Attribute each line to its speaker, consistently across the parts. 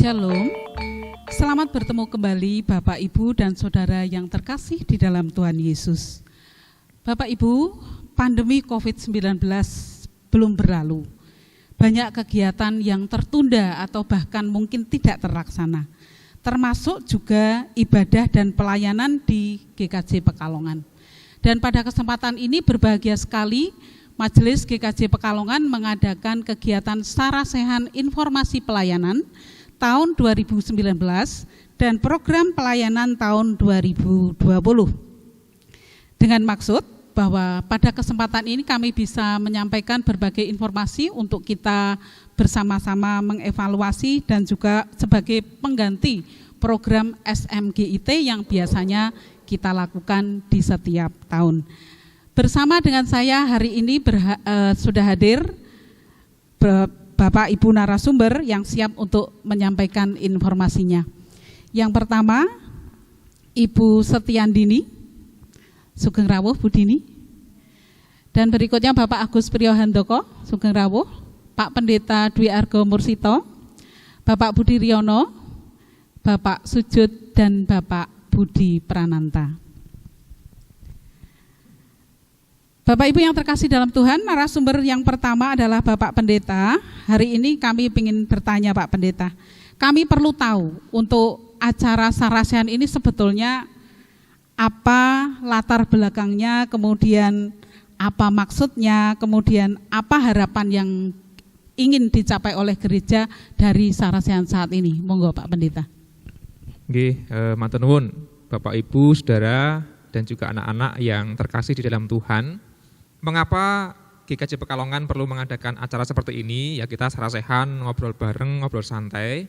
Speaker 1: Shalom, selamat bertemu kembali Bapak, Ibu, dan Saudara yang terkasih di dalam Tuhan Yesus. Bapak, Ibu, pandemi COVID-19 belum berlalu. Banyak kegiatan yang tertunda atau bahkan mungkin tidak terlaksana, termasuk juga ibadah dan pelayanan di GKJ Pekalongan. Dan pada kesempatan ini berbahagia sekali Majelis GKJ Pekalongan mengadakan kegiatan sarasehan informasi pelayanan tahun 2019 dan program pelayanan tahun 2020. Dengan maksud bahwa pada kesempatan ini kami bisa menyampaikan berbagai informasi untuk kita bersama-sama mengevaluasi dan juga sebagai pengganti program SMGIT yang biasanya kita lakukan di setiap tahun. Bersama dengan saya hari ini sudah hadir Bapak Ibu narasumber yang siap untuk menyampaikan informasinya. Yang pertama, Ibu Setiandini Sugeng Rawuh Budini. Dan berikutnya Bapak Agus Priyohandoko Sugeng Rawuh, Pak Pendeta Dwi Argo Mursito, Bapak Budi Riono, Bapak Sujud, dan Bapak Budi Prananta. Bapak Ibu yang terkasih dalam Tuhan, narasumber yang pertama adalah Bapak Pendeta. Hari ini kami ingin bertanya Pak Pendeta, kami perlu tahu untuk acara sarasehan ini sebetulnya apa latar belakangnya, kemudian apa maksudnya, kemudian apa harapan yang ingin dicapai oleh gereja dari sarasehan saat ini. Monggo Pak Pendeta.
Speaker 2: Nggih, matur nuwun Bapak Ibu, Saudara, dan juga anak-anak yang terkasih di dalam Tuhan. Mengapa GKJ Pekalongan perlu mengadakan acara seperti ini? Ya kita sarasehan, ngobrol bareng, ngobrol santai.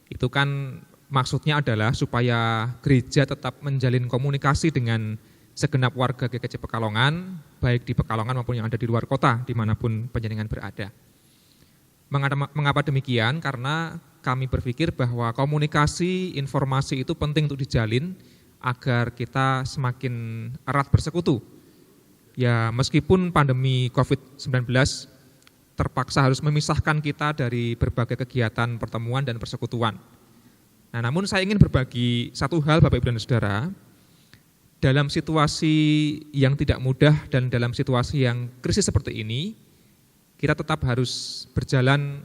Speaker 2: Itu kan maksudnya adalah supaya gereja tetap menjalin komunikasi dengan segenap warga GKJ Pekalongan, baik di Pekalongan maupun yang ada di luar kota, dimanapun panjenengan berada. Mengapa demikian? Karena kami berpikir bahwa komunikasi, informasi itu penting untuk dijalin agar kita semakin erat bersekutu. Ya meskipun pandemi COVID-19 terpaksa harus memisahkan kita dari berbagai kegiatan pertemuan dan persekutuan. Nah, namun saya ingin berbagi satu hal Bapak Ibu dan Saudara, dalam situasi yang tidak mudah dan dalam situasi yang krisis seperti ini, kita tetap harus berjalan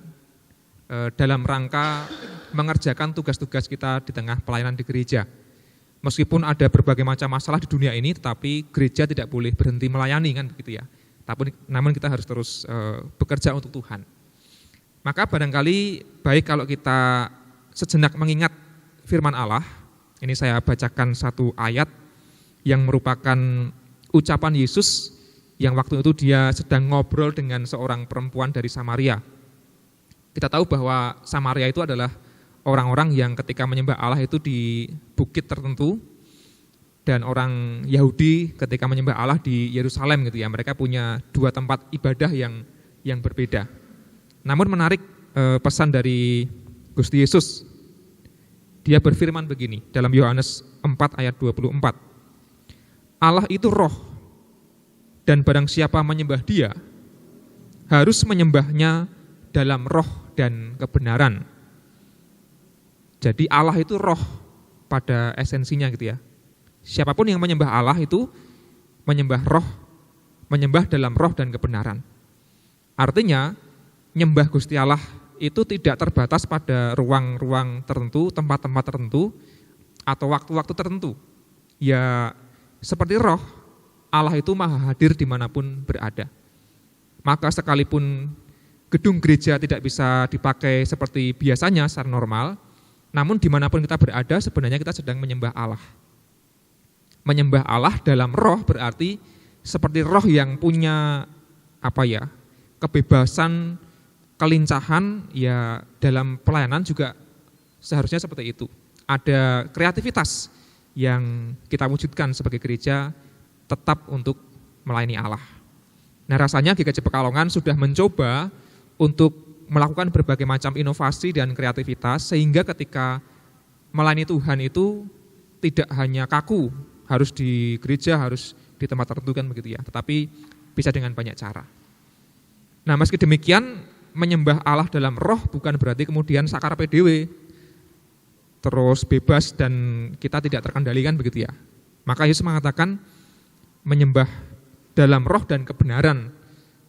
Speaker 2: dalam rangka mengerjakan tugas-tugas kita di tengah pelayanan di gereja. Meskipun ada berbagai macam masalah di dunia ini, tetapi gereja tidak boleh berhenti melayani kan begitu ya. Namun kita harus terus bekerja untuk Tuhan. Maka barangkali baik kalau kita sejenak mengingat firman Allah. Ini saya bacakan satu ayat yang merupakan ucapan Yesus yang waktu itu dia sedang ngobrol dengan seorang perempuan dari Samaria. Kita tahu bahwa Samaria itu adalah orang-orang yang ketika menyembah Allah itu di bukit tertentu, dan orang Yahudi ketika menyembah Allah di Yerusalem gitu ya, mereka punya dua tempat ibadah yang berbeda. Namun menarik pesan dari Gusti Yesus, dia berfirman begini dalam Yohanes 4 ayat 24, Allah itu roh, dan barang siapa menyembah dia harus menyembahnya dalam roh dan kebenaran. Jadi Allah itu roh pada esensinya gitu ya. Siapapun yang menyembah Allah itu menyembah roh, menyembah dalam roh dan kebenaran. Artinya nyembah Gusti Allah itu tidak terbatas pada ruang-ruang tertentu, tempat-tempat tertentu, atau waktu-waktu tertentu. Ya seperti roh, Allah itu maha hadir dimanapun berada. Maka sekalipun gedung gereja tidak bisa dipakai seperti biasanya secara normal, namun dimanapun kita berada sebenarnya kita sedang menyembah Allah. Menyembah Allah dalam roh berarti seperti roh yang punya kebebasan, kelincahan, ya dalam pelayanan juga seharusnya seperti itu. Ada kreativitas yang kita wujudkan sebagai gereja tetap untuk melayani Allah. Nah rasanya GKJ Pekalongan sudah mencoba untuk melakukan berbagai macam inovasi dan kreativitas sehingga ketika melayani Tuhan itu tidak hanya kaku, harus di gereja, harus di tempat tertentu kan begitu ya, tetapi bisa dengan banyak cara. Nah meski demikian menyembah Allah dalam roh bukan berarti kemudian sakarepe dhewe terus bebas dan kita tidak terkendalikan begitu ya. Maka Yesus mengatakan menyembah dalam roh dan kebenaran.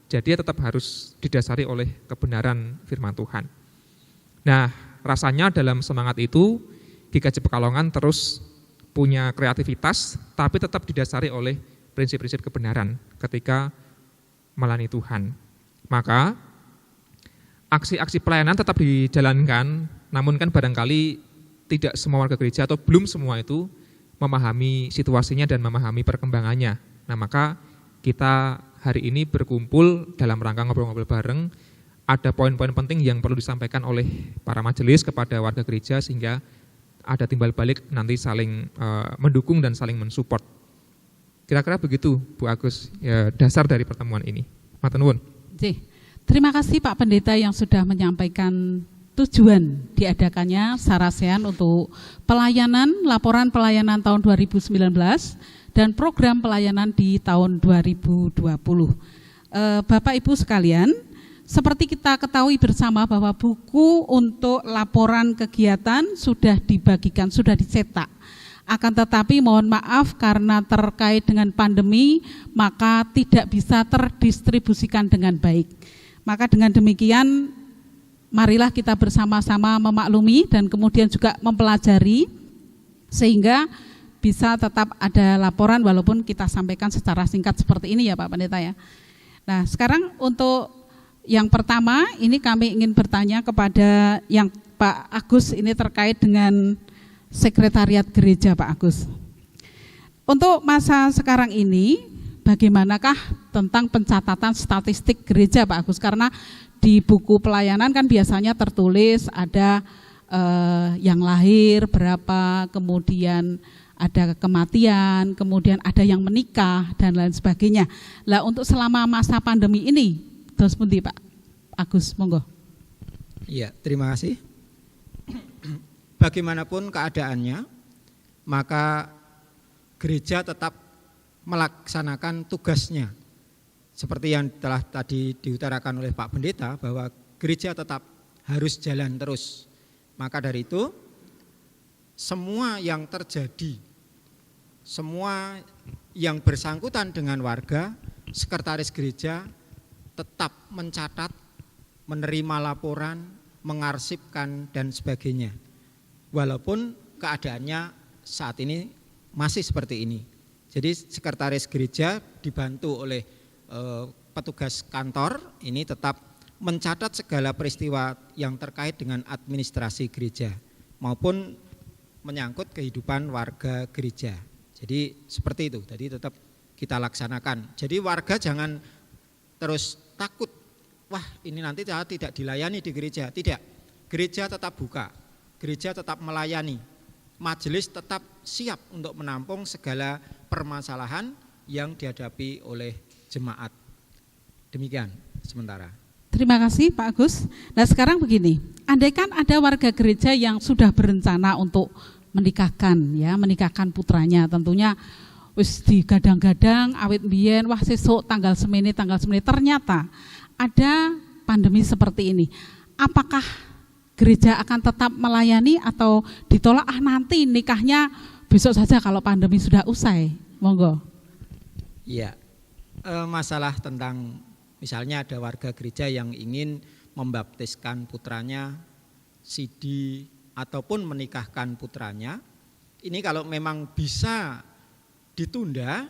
Speaker 2: Jadi tetap harus didasari oleh kebenaran firman Tuhan. Nah, rasanya dalam semangat itu GKJ Pekalongan terus punya kreativitas tapi tetap didasari oleh prinsip-prinsip kebenaran ketika melayani Tuhan. Maka aksi-aksi pelayanan tetap dijalankan, namun kan barangkali tidak semua warga gereja atau belum semua itu memahami situasinya dan memahami perkembangannya. Nah, maka kita hari ini berkumpul dalam rangka ngobrol-ngobrol bareng, ada poin-poin penting yang perlu disampaikan oleh para majelis kepada warga gereja sehingga ada timbal balik nanti saling mendukung dan saling mensupport. Kira-kira begitu Bu Agus ya, dasar dari pertemuan ini. Matur nuwun.
Speaker 1: Terima kasih Pak Pendeta yang sudah menyampaikan tujuan diadakannya Sarasehan untuk pelayanan, laporan pelayanan tahun 2019 dan program pelayanan di tahun 2020. Bapak Ibu sekalian, seperti kita ketahui bersama bahwa buku untuk laporan kegiatan sudah dibagikan, sudah dicetak. Akan tetapi mohon maaf karena terkait dengan pandemi maka tidak bisa terdistribusikan dengan baik. Maka dengan demikian marilah kita bersama-sama memaklumi dan kemudian juga mempelajari sehingga bisa tetap ada laporan walaupun kita sampaikan secara singkat seperti ini ya Pak Pendeta ya. Nah, sekarang untuk yang pertama ini kami ingin bertanya kepada yang Pak Agus ini terkait dengan Sekretariat Gereja Pak Agus. Untuk masa sekarang ini bagaimanakah tentang pencatatan statistik gereja Pak Agus? Karena di buku pelayanan kan biasanya tertulis ada yang lahir berapa, kemudian ada kematian, kemudian ada yang menikah dan lain sebagainya. Lah untuk selama masa pandemi ini, terus pundi Pak Agus, monggo.
Speaker 3: Iya, terima kasih. Bagaimanapun keadaannya, maka gereja tetap melaksanakan tugasnya. Seperti yang telah tadi diutarakan oleh Pak Pendeta bahwa gereja tetap harus jalan terus. Maka dari itu semua yang terjadi, semua yang bersangkutan dengan warga, sekretaris gereja tetap mencatat, menerima laporan, mengarsipkan dan sebagainya. Walaupun keadaannya saat ini masih seperti ini. Jadi sekretaris gereja dibantu oleh petugas kantor ini tetap mencatat segala peristiwa yang terkait dengan administrasi gereja maupun menyangkut kehidupan warga gereja. Jadi seperti itu, jadi tetap kita laksanakan. Jadi warga jangan terus takut, wah ini nanti tidak dilayani di gereja. Tidak, gereja tetap buka, gereja tetap melayani, majelis tetap siap untuk menampung segala permasalahan yang dihadapi oleh jemaat. Demikian sementara.
Speaker 1: Terima kasih Pak Agus. Nah sekarang begini, andaikan ada warga gereja yang sudah berencana untuk menikahkan putranya, tentunya wis digadang-gadang awit mbiyen wah sesuk tanggal semene ternyata ada pandemi seperti ini. Apakah gereja akan tetap melayani atau ditolak nanti nikahnya besok saja kalau pandemi sudah usai? Monggo.
Speaker 3: Iya. Masalah tentang misalnya ada warga gereja yang ingin membaptiskan putranya, sidi ataupun menikahkan putranya, ini kalau memang bisa ditunda,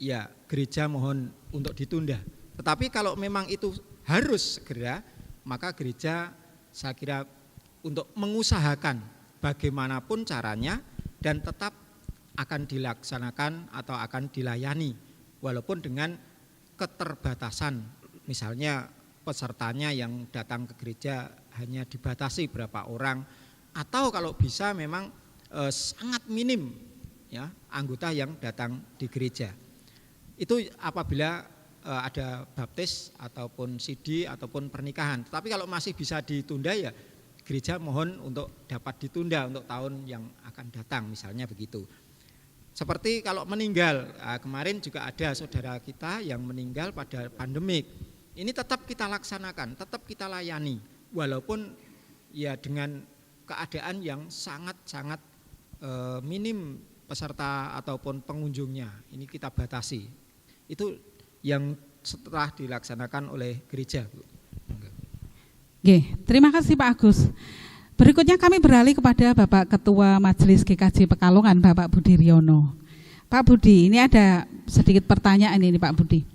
Speaker 3: ya gereja mohon untuk ditunda. Tetapi kalau memang itu harus segera, maka gereja saya kira untuk mengusahakan bagaimanapun caranya dan tetap akan dilaksanakan atau akan dilayani walaupun dengan keterbatasan. Misalnya pesertanya yang datang ke gereja hanya dibatasi berapa orang, atau kalau bisa memang sangat minim ya anggota yang datang di gereja. Itu apabila ada baptis ataupun sidi ataupun pernikahan. Tapi kalau masih bisa ditunda ya gereja mohon untuk dapat ditunda untuk tahun yang akan datang misalnya begitu. Seperti kalau meninggal, kemarin juga ada saudara kita yang meninggal pada pandemik. Ini tetap kita laksanakan, tetap kita layani walaupun ya dengan keadaan yang sangat-sangat minim peserta ataupun pengunjungnya. Ini kita batasi. Itu yang setelah dilaksanakan oleh gereja, Bu.
Speaker 1: Oke, terima kasih Pak Agus. Berikutnya kami beralih kepada Bapak Ketua Majelis GKJ Pekalongan, Bapak Budi Riono. Pak Budi, ini ada sedikit pertanyaan ini Pak Budi.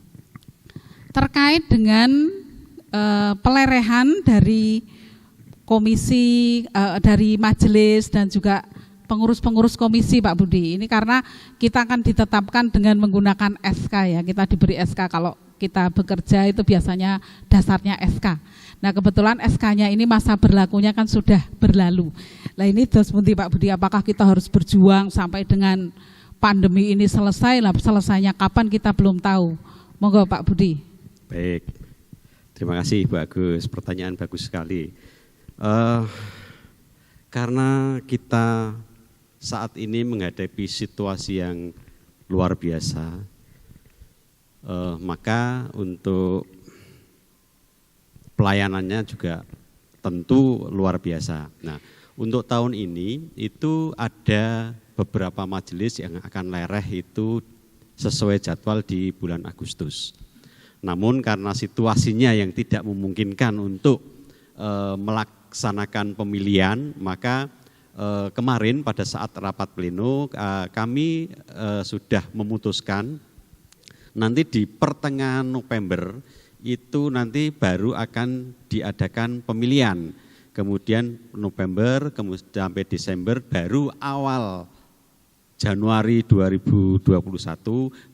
Speaker 1: Terkait dengan pelerehan dari komisi, dari majelis dan juga pengurus-pengurus komisi Pak Budi. Ini karena kita akan ditetapkan dengan menggunakan SK ya, kita diberi SK kalau kita bekerja itu biasanya dasarnya SK. Nah kebetulan SK-nya ini masa berlakunya kan sudah berlalu. Nah ini terus Pak Budi, apakah kita harus berjuang sampai dengan pandemi ini selesai? Lah selesainya kapan kita belum tahu. Monggo Pak Budi.
Speaker 4: Baik, terima kasih Bu Agus, pertanyaan bagus sekali. Karena kita saat ini menghadapi situasi yang luar biasa, maka untuk pelayanannya juga tentu luar biasa. Nah, untuk tahun ini itu ada beberapa majelis yang akan lereh itu sesuai jadwal di bulan Agustus. Namun karena situasinya yang tidak memungkinkan untuk melaksanakan pemilihan, maka kemarin pada saat rapat pleno kami sudah memutuskan nanti di pertengahan November itu nanti baru akan diadakan pemilihan. Kemudian November, kemudian sampai Desember, baru awal Januari 2021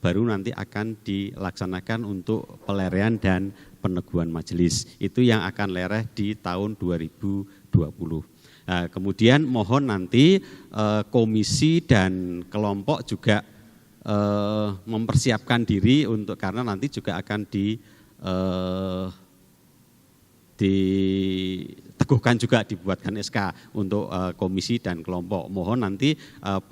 Speaker 4: baru nanti akan dilaksanakan untuk pelerian dan peneguhan majelis. Itu yang akan lereh di tahun 2020. Nah, kemudian mohon nanti komisi dan kelompok juga mempersiapkan diri untuk, karena nanti juga akan diteguhkan juga, dibuatkan SK untuk komisi dan kelompok. Mohon nanti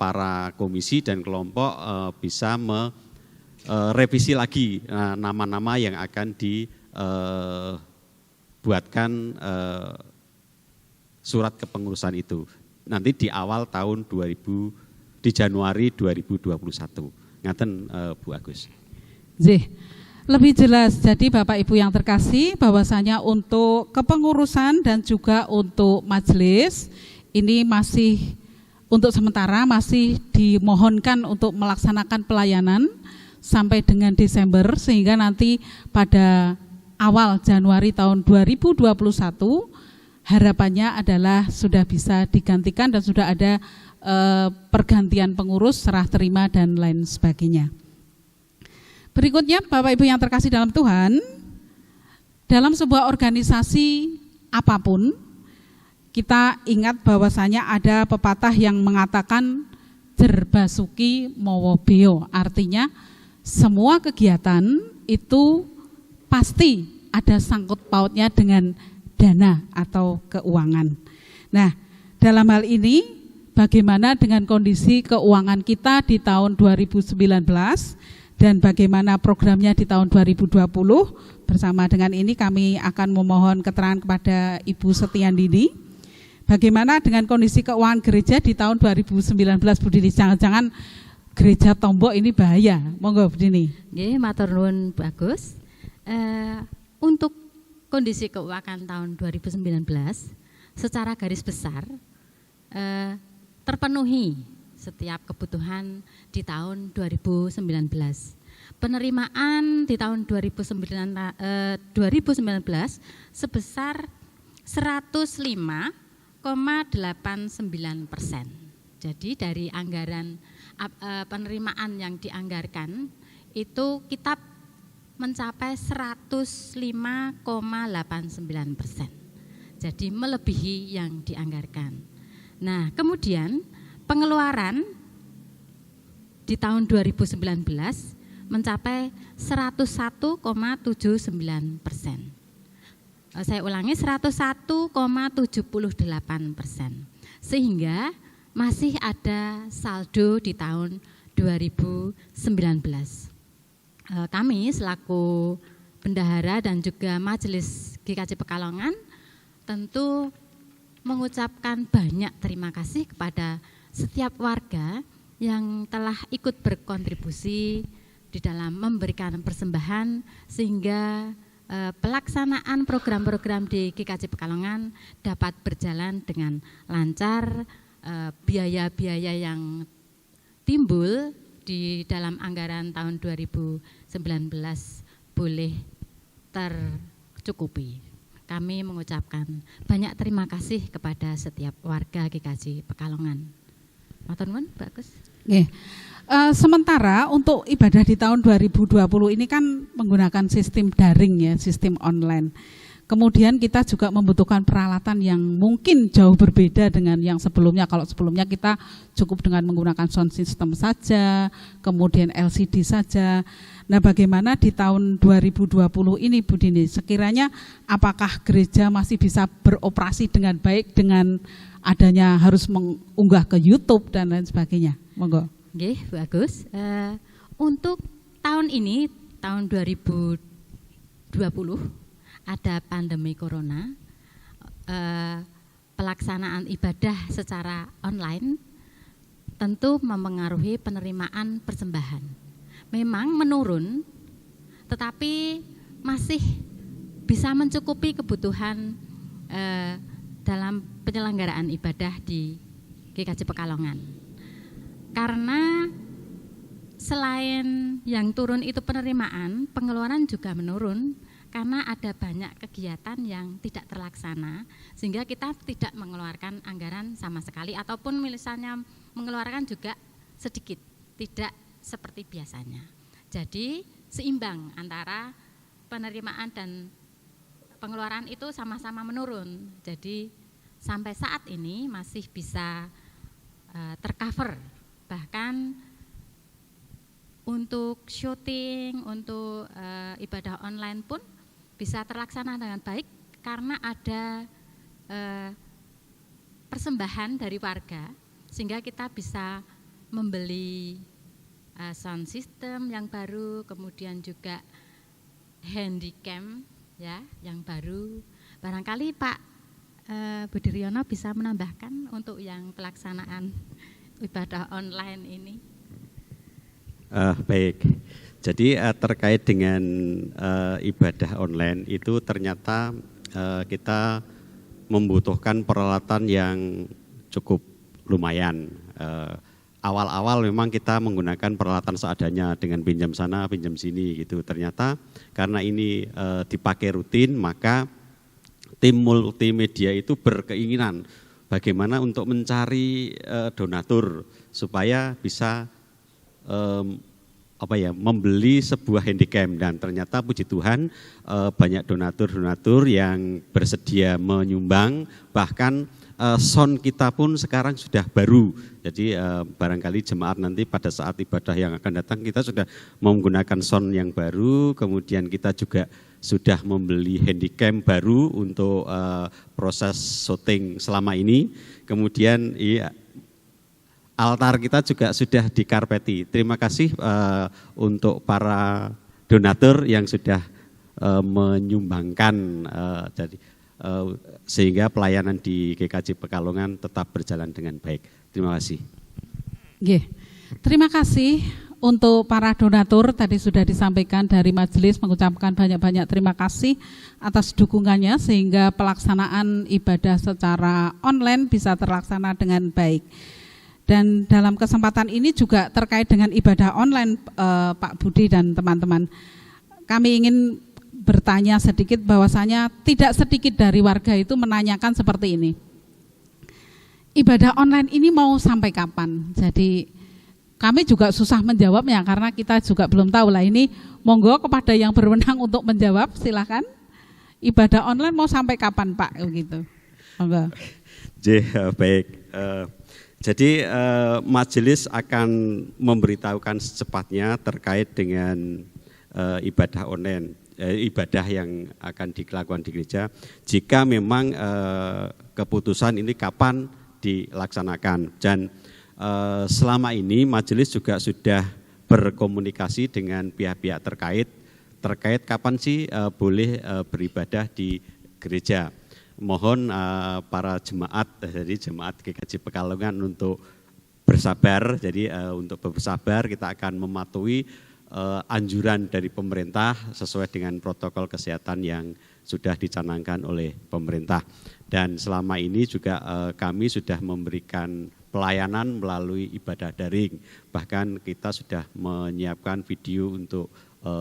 Speaker 4: para komisi dan kelompok bisa merevisi lagi nama-nama yang akan dibuatkan surat kepengurusan itu. Nanti di awal tahun di Januari 2021. Ngaten Bu Agus.
Speaker 1: Lebih jelas, jadi Bapak Ibu yang terkasih, bahwasanya untuk kepengurusan dan juga untuk majelis ini masih untuk sementara masih dimohonkan untuk melaksanakan pelayanan sampai dengan Desember, sehingga nanti pada awal Januari tahun 2021 harapannya adalah sudah bisa digantikan dan sudah ada pergantian pengurus, serah terima dan lain sebagainya. Berikutnya Bapak Ibu yang terkasih dalam Tuhan, dalam sebuah organisasi apapun, kita ingat bahwasanya ada pepatah yang mengatakan jerbasuki mawa beo, artinya semua kegiatan itu pasti ada sangkut pautnya dengan dana atau keuangan. Nah, dalam hal ini bagaimana dengan kondisi keuangan kita di tahun 2019 dan bagaimana programnya di tahun 2020. Bersama dengan ini kami akan memohon keterangan kepada Ibu Setiandini. Bagaimana dengan kondisi keuangan gereja di tahun 2019, Bu Dini? Jangan-jangan gereja tombok ini bahaya. Monggo Bu Dini.
Speaker 5: Nggih, matur nuwun Bu Agus. Untuk kondisi keuangan tahun 2019 secara garis besar terpenuhi setiap kebutuhan di tahun 2019. Penerimaan di tahun 2019 sebesar 105,89%. Jadi dari anggaran penerimaan yang dianggarkan itu kita mencapai 105,89%. Jadi melebihi yang dianggarkan. Nah, kemudian pengeluaran di tahun 2019 mencapai 101,79%. Saya ulangi, 101,78%. Sehingga masih ada saldo di tahun 2019. Kami selaku bendahara dan juga Majelis GKJ Pekalongan tentu mengucapkan banyak terima kasih kepada setiap warga yang telah ikut berkontribusi di dalam memberikan persembahan sehingga pelaksanaan program-program di GKJ Pekalongan dapat berjalan dengan lancar. Biaya-biaya yang timbul di dalam anggaran tahun 2019 boleh tercukupi. Kami mengucapkan banyak terima kasih kepada setiap warga GKJ Pekalongan. Matur nuwun, bagus.
Speaker 1: Nggih. Sementara untuk ibadah di tahun 2020 ini kan menggunakan sistem daring ya, sistem online. Kemudian kita juga membutuhkan peralatan yang mungkin jauh berbeda dengan yang sebelumnya. Kalau sebelumnya kita cukup dengan menggunakan sound system saja, kemudian LCD saja. Nah, bagaimana di tahun 2020 ini Bu Dini? Sekiranya apakah gereja masih bisa beroperasi dengan baik dengan adanya harus mengunggah ke YouTube dan lain sebagainya? Monggo.
Speaker 5: Nggih, bagus. Untuk tahun ini, tahun 2020 ada pandemi corona, pelaksanaan ibadah secara online tentu mempengaruhi penerimaan persembahan. Memang menurun, tetapi masih bisa mencukupi kebutuhan dalam penyelenggaraan ibadah di GKJ Pekalongan. Karena selain yang turun itu penerimaan, pengeluaran juga menurun. Karena ada banyak kegiatan yang tidak terlaksana sehingga kita tidak mengeluarkan anggaran sama sekali ataupun misalnya mengeluarkan juga sedikit, tidak seperti biasanya. Jadi seimbang antara penerimaan dan pengeluaran itu sama-sama menurun. Jadi sampai saat ini masih bisa tercover, bahkan untuk syuting, untuk ibadah online pun bisa terlaksana dengan baik karena ada persembahan dari warga sehingga kita bisa membeli sound system yang baru, kemudian juga handycam ya yang baru. Barangkali Pak Budi Riono bisa menambahkan untuk yang pelaksanaan ibadah online ini.
Speaker 4: Baik. Jadi terkait dengan ibadah online itu ternyata kita membutuhkan peralatan yang cukup lumayan. Awal-awal memang kita menggunakan peralatan seadanya dengan pinjam sana, pinjam sini gitu. Ternyata karena ini dipakai rutin, maka tim multimedia itu berkeinginan bagaimana untuk mencari donatur supaya bisa membeli sebuah handycam, dan ternyata puji Tuhan banyak donatur yang bersedia menyumbang, bahkan sound kita pun sekarang sudah baru. Jadi barangkali jemaat nanti pada saat ibadah yang akan datang kita sudah menggunakan sound yang baru, kemudian kita juga sudah membeli handycam baru untuk proses syuting selama ini. Kemudian altar kita juga sudah dikarpeti. Terima kasih untuk para donatur yang sudah menyumbangkan sehingga pelayanan di GKJ Pekalongan tetap berjalan dengan baik. Terima kasih.
Speaker 1: Terima kasih untuk para donatur. Tadi sudah disampaikan dari majelis mengucapkan banyak-banyak terima kasih atas dukungannya sehingga pelaksanaan ibadah secara online bisa terlaksana dengan baik. Dan dalam kesempatan ini juga terkait dengan ibadah online Pak Budi dan teman-teman, kami ingin bertanya sedikit bahwasanya tidak sedikit dari warga itu menanyakan seperti ini. Ibadah online ini mau sampai kapan? Jadi kami juga susah menjawabnya karena kita juga belum tahu lah ini. Monggo kepada yang berwenang untuk menjawab, silakan. Ibadah online mau sampai kapan Pak? Begitu. Monggo.
Speaker 4: Baik. Jadi majelis akan memberitahukan secepatnya terkait dengan ibadah online, ibadah yang akan dilakukan di gereja. Jika memang keputusan ini kapan dilaksanakan, dan selama ini majelis juga sudah berkomunikasi dengan pihak-pihak terkait kapan sih boleh beribadah di gereja. mohon para jemaat, jadi jemaat GKJ Pekalongan untuk bersabar. Jadi untuk bersabar kita akan mematuhi anjuran dari pemerintah sesuai dengan protokol kesehatan yang sudah dicanangkan oleh pemerintah. Dan selama ini juga kami sudah memberikan pelayanan melalui ibadah daring. Bahkan kita sudah menyiapkan video untuk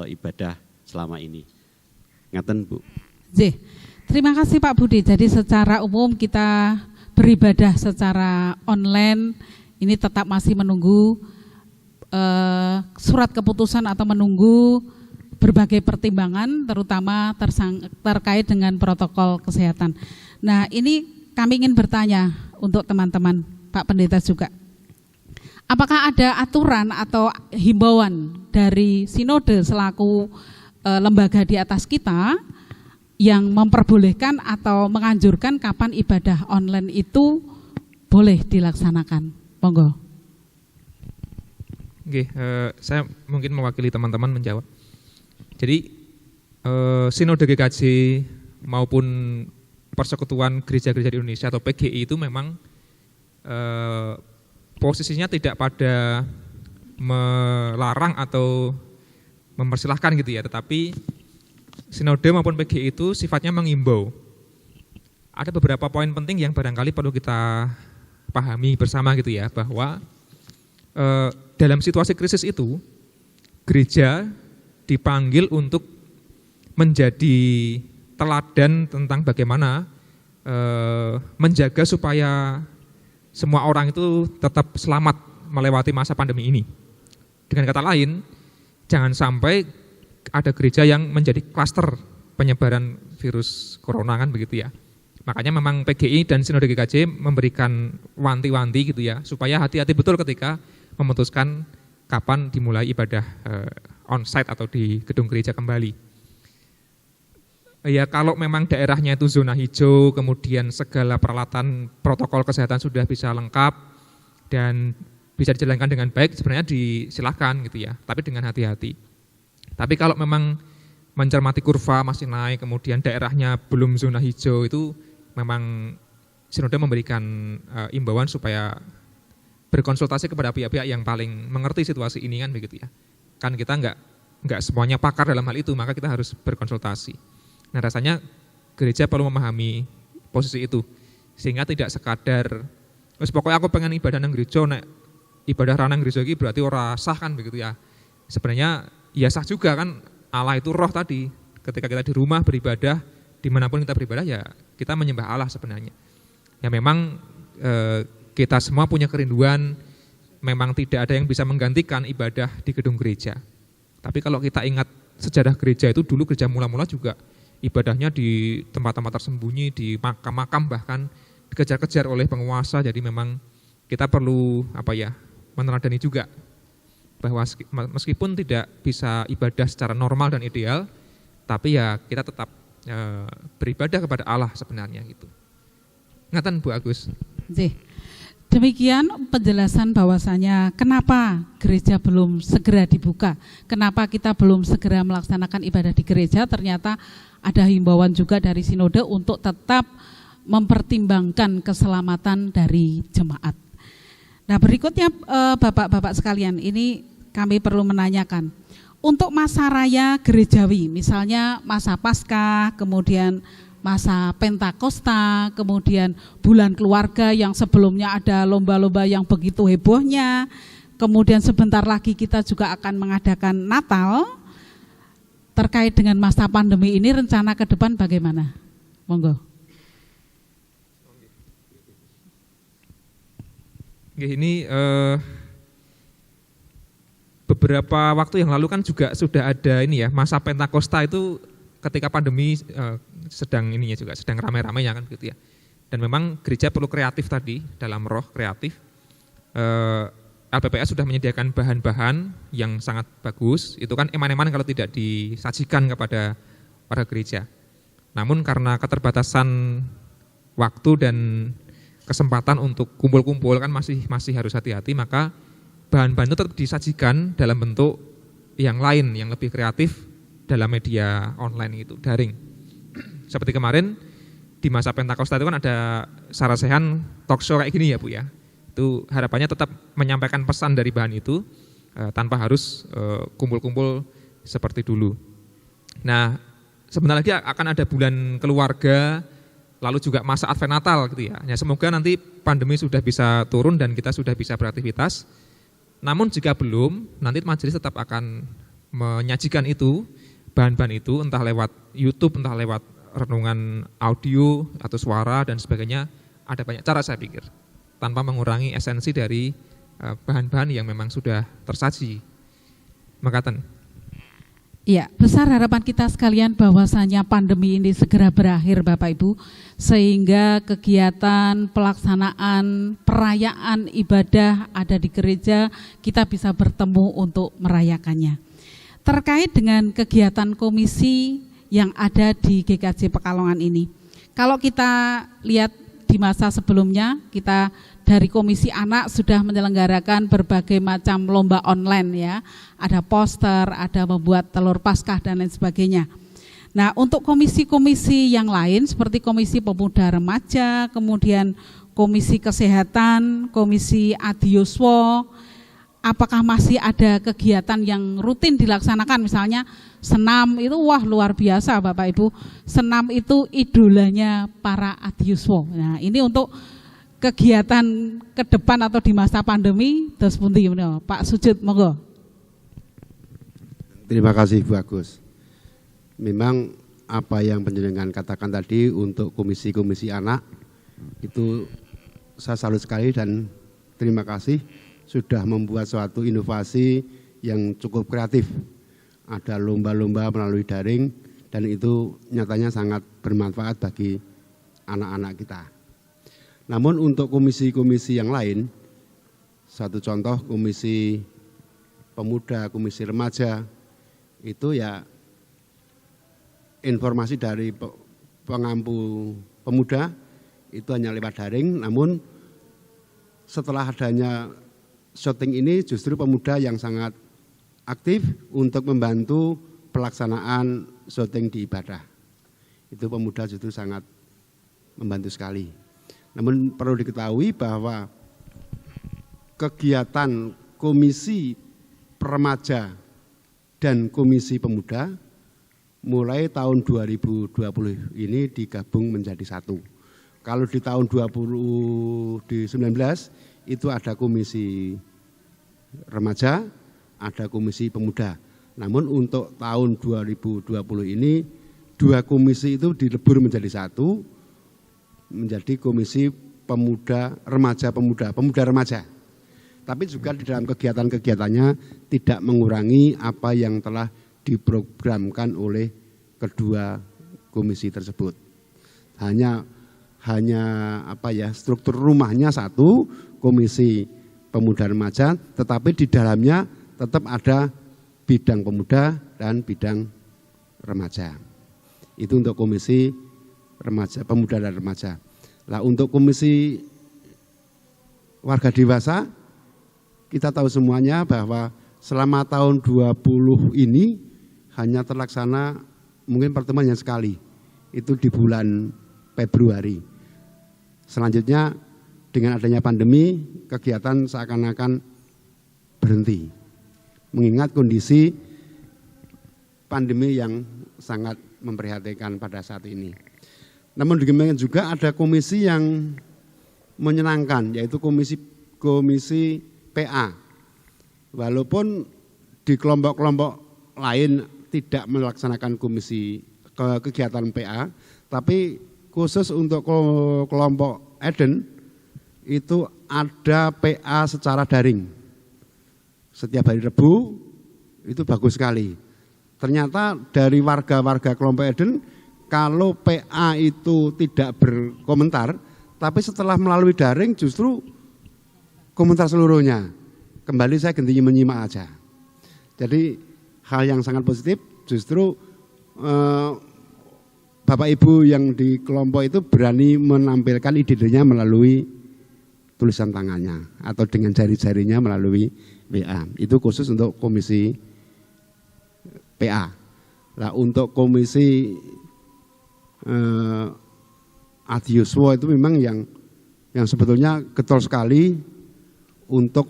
Speaker 4: ibadah selama ini. Ngaten Bu.
Speaker 1: Terima kasih Pak Budi. Jadi secara umum kita beribadah secara online, ini tetap masih menunggu surat keputusan atau menunggu berbagai pertimbangan, terutama terkait dengan protokol kesehatan. Nah, ini kami ingin bertanya untuk teman-teman, Pak Pendeta juga. Apakah ada aturan atau himbauan dari sinode selaku lembaga di atas kita yang memperbolehkan atau menganjurkan kapan ibadah online itu boleh dilaksanakan? Monggo.
Speaker 2: Oke, saya mungkin mewakili teman-teman menjawab. Jadi Sinode GKJ maupun Persekutuan Gereja-Gereja di Indonesia atau PGI itu memang posisinya tidak pada melarang atau mempersilahkan gitu ya, tetapi Sinode maupun PGI itu sifatnya mengimbau. Ada beberapa poin penting yang barangkali perlu kita pahami bersama gitu ya, bahwa dalam situasi krisis itu gereja dipanggil untuk menjadi teladan tentang bagaimana menjaga supaya semua orang itu tetap selamat melewati masa pandemi ini. Dengan kata lain, jangan sampai ada gereja yang menjadi klaster penyebaran virus corona kan begitu ya. Makanya memang PGI dan Sinode GKJ memberikan wanti-wanti gitu ya, supaya hati-hati betul ketika memutuskan kapan dimulai ibadah on-site atau di gedung gereja kembali. Ya kalau memang daerahnya itu zona hijau, kemudian segala peralatan protokol kesehatan sudah bisa lengkap dan bisa dijalankan dengan baik, sebenarnya disilahkan gitu ya, tapi dengan hati-hati. Tapi kalau memang mencermati kurva masih naik, kemudian daerahnya belum zona hijau, itu memang Sinode memberikan imbauan supaya berkonsultasi kepada pihak-pihak yang paling mengerti situasi ini kan begitu ya. Kan kita enggak semuanya pakar dalam hal itu, maka kita harus berkonsultasi. Nah rasanya gereja perlu memahami posisi itu, sehingga tidak sekadar, pokoknya aku pengen ibadah nang gereja, nek ibadah ranang gereja ini berarti ora sah kan begitu ya. Sebenarnya ya sah juga kan, Allah itu roh tadi. Ketika kita di rumah beribadah, dimanapun kita beribadah ya kita menyembah Allah sebenarnya. Ya memang kita semua punya kerinduan, memang tidak ada yang bisa menggantikan ibadah di gedung gereja. Tapi kalau kita ingat sejarah gereja itu dulu, gereja mula-mula juga ibadahnya di tempat-tempat tersembunyi, di makam-makam, bahkan dikejar-kejar oleh penguasa. Jadi memang kita perlu meneladani juga bahwa meskipun tidak bisa ibadah secara normal dan ideal, tapi ya kita tetap beribadah kepada Allah sebenarnya gitu. Ngaten Bu Agus.
Speaker 1: Demikian penjelasan bahwasanya kenapa gereja belum segera dibuka, kenapa kita belum segera melaksanakan ibadah di gereja. Ternyata ada himbauan juga dari sinode untuk tetap mempertimbangkan keselamatan dari jemaat. Nah berikutnya Bapak-bapak sekalian, ini kami perlu menanyakan, untuk masa raya gerejawi, misalnya masa Paskah, kemudian masa Pentakosta, kemudian bulan keluarga yang sebelumnya ada lomba-lomba yang begitu hebohnya, kemudian sebentar lagi kita juga akan mengadakan Natal. Terkait dengan masa pandemi ini, rencana ke depan bagaimana? Monggo.
Speaker 2: Ini beberapa waktu yang lalu kan juga sudah ada ini ya, masa Pentakosta itu ketika pandemi sedang ramai-ramainya kan gitu ya. Dan memang gereja perlu kreatif tadi, dalam roh kreatif. LPPS sudah menyediakan bahan-bahan yang sangat bagus, itu kan eman-eman kalau tidak disajikan kepada para gereja. Namun karena keterbatasan waktu dan kesempatan untuk kumpul-kumpul kan masih harus hati-hati, maka bahan-bahan itu tetap disajikan dalam bentuk yang lain, yang lebih kreatif dalam media online itu, daring. Seperti kemarin di masa Pentakosta itu kan ada sarasehan talk show kayak gini ya Bu ya. Itu harapannya tetap menyampaikan pesan dari bahan itu tanpa harus kumpul-kumpul seperti dulu. Nah, sebentar lagi akan ada bulan keluarga, lalu juga masa Advent Natal gitu ya. Ya semoga nanti pandemi sudah bisa turun dan kita sudah bisa beraktivitas. Namun jika belum, nanti majelis tetap akan menyajikan itu, bahan-bahan itu entah lewat YouTube, entah lewat renungan audio atau suara dan sebagainya. Ada banyak cara saya pikir, tanpa mengurangi esensi dari bahan-bahan yang memang sudah tersaji. Makaten.
Speaker 1: Ya, besar harapan kita sekalian bahwasanya pandemi ini segera berakhir Bapak Ibu, sehingga kegiatan pelaksanaan perayaan ibadah ada di gereja kita bisa bertemu untuk merayakannya. Terkait dengan kegiatan komisi yang ada di GKJ Pekalongan ini, kalau kita lihat di masa sebelumnya, kita dari Komisi Anak sudah menyelenggarakan berbagai macam lomba online ya. Ada poster, ada membuat telur Paskah dan lain sebagainya. Nah, untuk komisi-komisi yang lain seperti Komisi Pemuda Remaja, kemudian Komisi Kesehatan, Komisi Adioswo, apakah masih ada kegiatan yang rutin dilaksanakan, misalnya senam itu wah luar biasa Bapak Ibu, senam itu idolanya para Adioswo. Nah, ini untuk kegiatan ke depan atau di masa pandemi, terus pundi Pak Sujud, monggo.
Speaker 6: Terima kasih Bu Agus. Memang apa yang panjenengan katakan tadi untuk komisi-komisi anak itu saya salut sekali dan terima kasih sudah membuat suatu inovasi yang cukup kreatif. Ada lomba-lomba melalui daring dan itu nyatanya sangat bermanfaat bagi anak-anak kita. Namun untuk komisi-komisi yang lain, satu contoh komisi pemuda, komisi remaja, itu ya informasi dari pengampu pemuda itu hanya lewat daring, namun setelah adanya syuting ini justru pemuda yang sangat aktif untuk membantu pelaksanaan syuting di ibadah. Itu pemuda justru sangat membantu sekali. Namun perlu diketahui bahwa kegiatan komisi remaja dan komisi pemuda mulai tahun 2020 ini digabung menjadi satu. Kalau di tahun 2019 itu ada komisi remaja, ada komisi pemuda. Namun untuk tahun 2020 ini dua komisi itu dilebur menjadi satu, menjadi komisi pemuda remaja pemuda remaja. Tapi juga di dalam kegiatan-kegiatannya tidak mengurangi apa yang telah diprogramkan oleh kedua komisi tersebut. Hanya struktur rumahnya satu, komisi pemuda remaja, tetapi di dalamnya tetap ada bidang pemuda dan bidang remaja. Itu untuk komisi remaja, pemuda dan remaja. Nah, untuk komisi warga dewasa, kita tahu semuanya bahwa selama tahun 20 ini hanya terlaksana mungkin pertemuan yang sekali, itu di bulan Februari. Selanjutnya dengan adanya pandemi, kegiatan seakan-akan berhenti. Mengingat kondisi pandemi yang sangat memprihatinkan pada saat ini. Namun demikian juga ada komisi yang menyenangkan, yaitu komisi PA. Walaupun di kelompok-kelompok lain tidak melaksanakan kegiatan PA, tapi khusus untuk kelompok Eden itu ada PA secara daring. Setiap hari Rabu itu bagus sekali. Ternyata dari warga-warga kelompok Eden, kalau PA itu tidak berkomentar, tapi setelah melalui daring justru komentar seluruhnya. Kembali saya ganti menyimak aja. Jadi hal yang sangat positif justru Bapak Ibu yang di kelompok itu berani menampilkan ide-idenya melalui tulisan tangannya atau dengan jari-jarinya melalui WA. Itu khusus untuk komisi PA. Nah, untuk komisi Adiuswo itu memang yang sebetulnya getol sekali untuk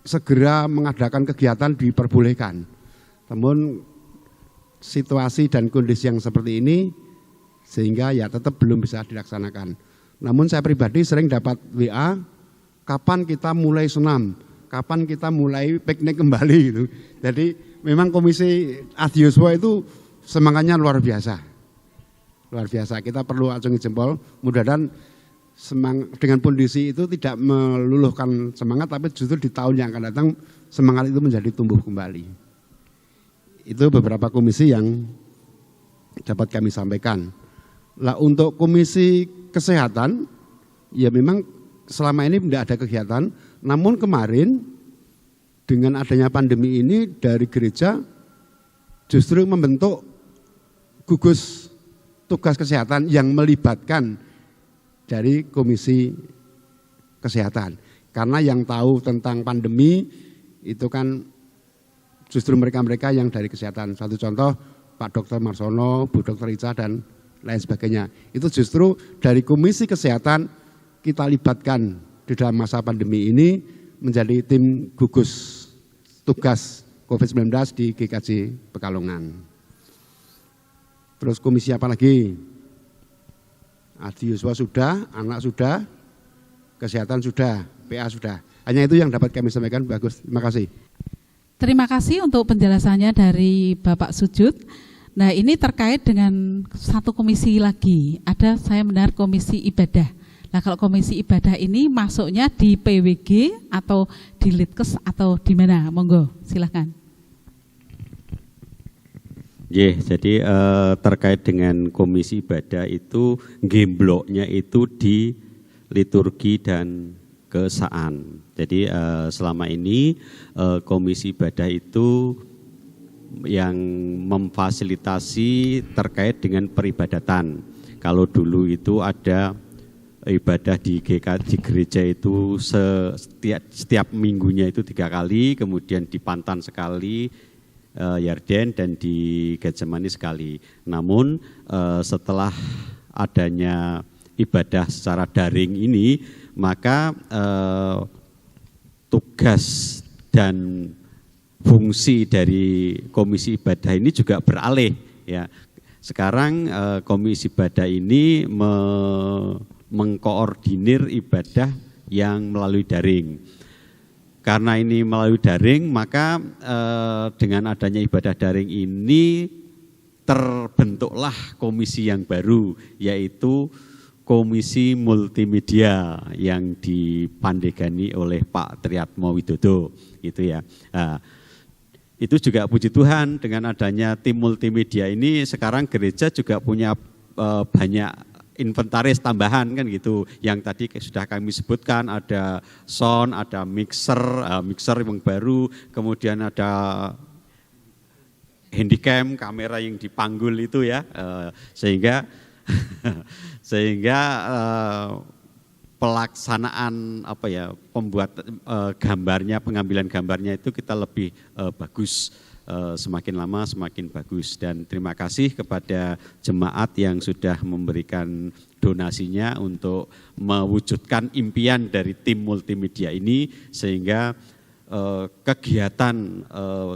Speaker 6: segera mengadakan kegiatan diperbolehkan. Namun situasi dan kondisi yang seperti ini sehingga ya tetap belum bisa dilaksanakan. Namun saya pribadi sering dapat WA, kapan kita mulai senam, kapan kita mulai piknik kembali gitu. Jadi memang Komisi Adiuswo itu semangatnya luar biasa. Luar biasa, kita perlu acungi jempol, mudah-mudahan dengan kondisi itu tidak meluluhkan semangat, tapi justru di tahun yang akan datang semangat itu menjadi tumbuh kembali. Itu beberapa komisi yang dapat kami sampaikan. Lah untuk Komisi Kesehatan, ya memang selama ini tidak ada kegiatan, namun kemarin dengan adanya pandemi ini dari gereja justru membentuk gugus tugas kesehatan yang melibatkan dari Komisi Kesehatan. Karena yang tahu tentang pandemi itu kan justru mereka-mereka yang dari kesehatan. Satu contoh Pak Dr. Marsono, Bu Dr. Ica dan lain sebagainya. Itu justru dari Komisi Kesehatan kita libatkan di dalam masa pandemi ini menjadi tim gugus tugas COVID-19 di GKJ Pekalongan. Terus komisi apa lagi? Adiuswa sudah, anak sudah, kesehatan sudah, PA sudah. Hanya itu yang dapat kami sampaikan. Bagus, terima kasih.
Speaker 1: Terima kasih untuk penjelasannya dari Bapak Sujud. Nah, ini terkait dengan satu komisi lagi. Ada saya mendengar komisi ibadah. Nah, kalau komisi ibadah ini masuknya di PWG atau di Litkes atau di mana? Monggo, silakan.
Speaker 4: Jadi terkait dengan komisi ibadah itu gembloknya itu di liturgi dan kesaan. Jadi selama ini komisi ibadah itu yang memfasilitasi terkait dengan peribadatan. Kalau dulu itu ada ibadah di gereja itu setiap minggunya itu 3 kali, kemudian di Pantan sekali, Yarden, dan di Getsemani sekali. Namun setelah adanya ibadah secara daring ini, maka tugas dan fungsi dari komisi ibadah ini juga beralih. Ya, sekarang komisi ibadah ini mengkoordinir ibadah yang melalui daring. Karena ini melalui daring, maka dengan adanya ibadah daring ini terbentuklah komisi yang baru, yaitu Komisi Multimedia yang dipandegani oleh Pak Triatmo Widodo, gitu ya. Nah, itu juga puji Tuhan dengan adanya tim multimedia ini sekarang gereja juga punya banyak inventaris tambahan kan gitu. Yang tadi sudah kami sebutkan, ada sound, ada mixer yang baru, kemudian ada handycam, kamera yang dipanggul itu ya, sehingga pelaksanaan gambarnya, pengambilan gambarnya itu kita lebih bagus. Semakin lama semakin bagus, dan terima kasih kepada jemaat yang sudah memberikan donasinya untuk mewujudkan impian dari tim multimedia ini, sehingga kegiatan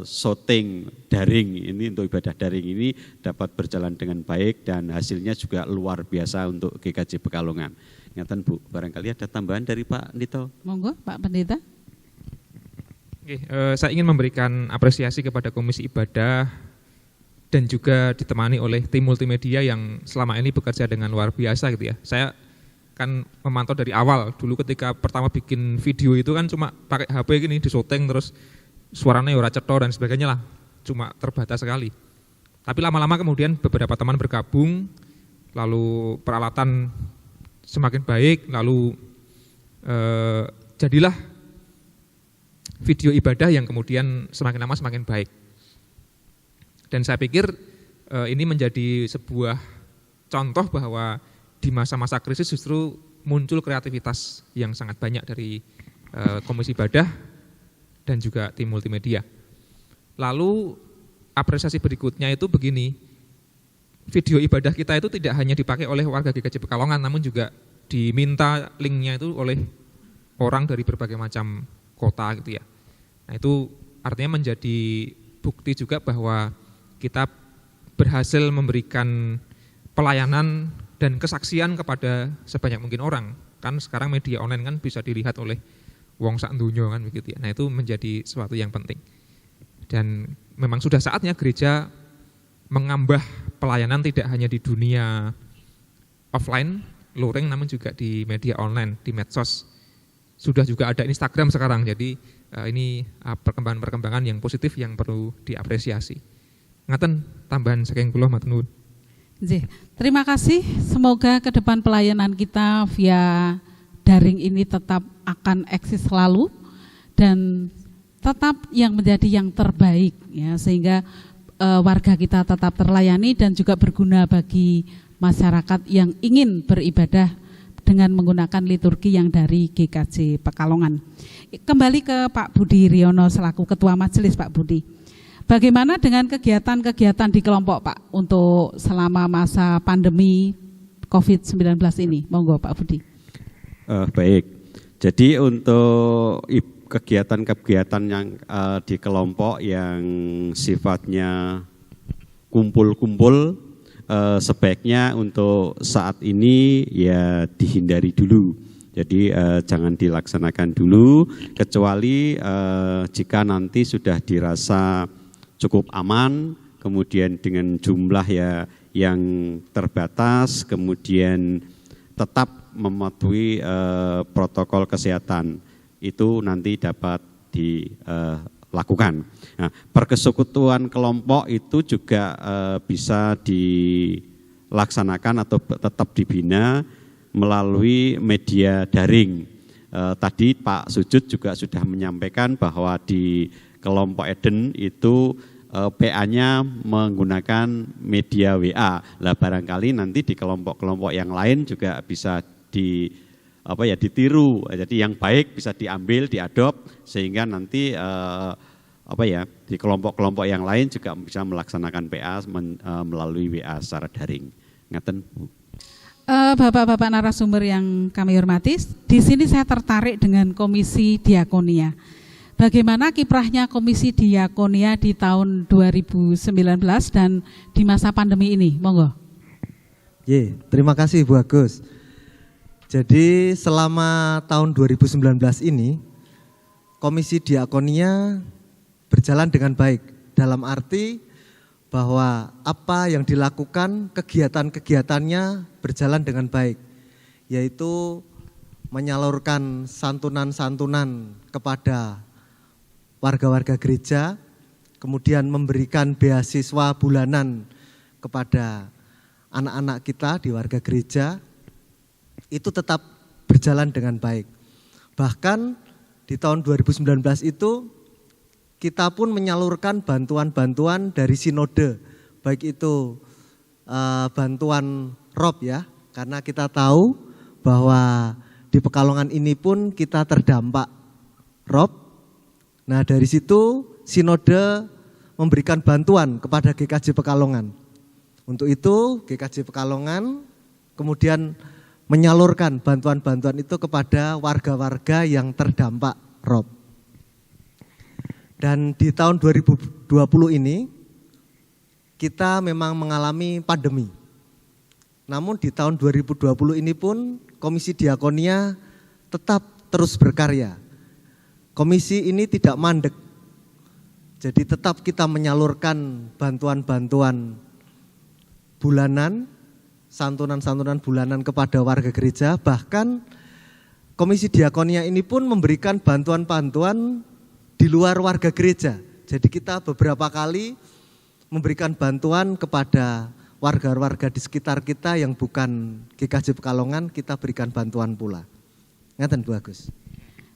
Speaker 4: syuting daring ini untuk ibadah daring ini dapat berjalan dengan baik dan hasilnya juga luar biasa untuk GKJ Pekalongan. Ingatan Bu, barangkali ada tambahan dari Pak Nito.
Speaker 1: Monggo Pak Pendeta.
Speaker 2: Oke, saya ingin memberikan apresiasi kepada Komisi Ibadah dan juga ditemani oleh tim multimedia yang selama ini bekerja dengan luar biasa gitu ya. Saya kan memantau dari awal, dulu ketika pertama bikin video itu kan cuma pakai HP gini, disyuting terus suaranya ora cetor dan sebagainya lah, cuma terbatas sekali. Tapi lama-lama kemudian beberapa teman bergabung, lalu peralatan semakin baik, lalu jadilah video ibadah yang kemudian semakin lama semakin baik. Dan saya pikir ini menjadi sebuah contoh bahwa di masa-masa krisis justru muncul kreativitas yang sangat banyak dari komisi ibadah dan juga tim multimedia. Lalu apresiasi berikutnya itu begini, video ibadah kita itu tidak hanya dipakai oleh warga GKJ Pekalongan, namun juga diminta linknya itu oleh orang dari berbagai macam kota gitu ya. Nah itu artinya menjadi bukti juga bahwa kita berhasil memberikan pelayanan dan kesaksian kepada sebanyak mungkin orang. Kan sekarang media online kan bisa dilihat oleh wong sak donya kan begitu ya. Nah itu menjadi sesuatu yang penting. Dan memang sudah saatnya gereja mengambah pelayanan tidak hanya di dunia offline, luring, namun juga di media online, di medsos. Sudah juga ada Instagram sekarang, jadi ini perkembangan-perkembangan yang positif yang perlu diapresiasi. Ngaten tambahan saking kula matur nuwun.
Speaker 1: Terima kasih, semoga ke depan pelayanan kita via daring ini tetap akan eksis selalu dan tetap yang menjadi yang terbaik ya, sehingga warga kita tetap terlayani dan juga berguna bagi masyarakat yang ingin beribadah dengan menggunakan liturgi yang dari GKJ Pekalongan. Kembali ke Pak Budi Riono selaku Ketua Majelis, Pak Budi. Bagaimana dengan kegiatan-kegiatan di kelompok Pak untuk selama masa pandemi COVID-19 ini? Monggo Pak Budi.
Speaker 4: Baik, jadi untuk kegiatan-kegiatan yang di kelompok yang sifatnya kumpul-kumpul sebaiknya untuk saat ini ya dihindari dulu. Jadi jangan dilaksanakan dulu kecuali jika nanti sudah dirasa cukup aman, kemudian dengan jumlah ya yang terbatas, kemudian tetap mematuhi protokol kesehatan. Itu nanti dapat dilakukan. Nah, persekutuan kelompok itu juga bisa dilaksanakan atau tetap dibina melalui media daring. Tadi Pak Sujud juga sudah menyampaikan bahwa di kelompok Eden itu PA-nya menggunakan media WA. Lah barangkali nanti di kelompok-kelompok yang lain juga bisa ditiru. Jadi yang baik bisa diambil, diadop sehingga nanti di kelompok-kelompok yang lain juga bisa melaksanakan PA melalui WA secara daring. Ngaten Bu.
Speaker 1: Bapak-bapak narasumber yang kami hormati, di sini saya tertarik dengan Komisi Diakonia. Bagaimana kiprahnya Komisi Diakonia di tahun 2019 dan di masa pandemi ini? Monggo.
Speaker 7: Terima kasih Bu Agus. Jadi selama tahun 2019 ini Komisi Diakonia berjalan dengan baik, dalam arti bahwa apa yang dilakukan kegiatan-kegiatannya berjalan dengan baik, yaitu menyalurkan santunan-santunan kepada warga-warga gereja, kemudian memberikan beasiswa bulanan kepada anak-anak kita di warga gereja, itu tetap berjalan dengan baik. Bahkan di tahun 2019 itu kita pun menyalurkan bantuan-bantuan dari sinode, baik itu bantuan ROB ya, karena kita tahu bahwa di Pekalongan ini pun kita terdampak ROB. Nah dari situ sinode memberikan bantuan kepada GKJ Pekalongan. Untuk itu GKJ Pekalongan kemudian menyalurkan bantuan-bantuan itu kepada warga-warga yang terdampak ROB. Dan di tahun 2020 ini kita memang mengalami pandemi. Namun di tahun 2020 ini pun Komisi Diakonia tetap terus berkarya. Komisi ini tidak mandek. Jadi tetap kita menyalurkan bantuan-bantuan bulanan, santunan-santunan bulanan kepada warga gereja, bahkan Komisi Diakonia ini pun memberikan bantuan-bantuan di luar warga gereja. Jadi kita beberapa kali memberikan bantuan kepada warga-warga di sekitar kita yang bukan GKJ Pekalongan, kita berikan bantuan pula. Ngaten Bu Agus.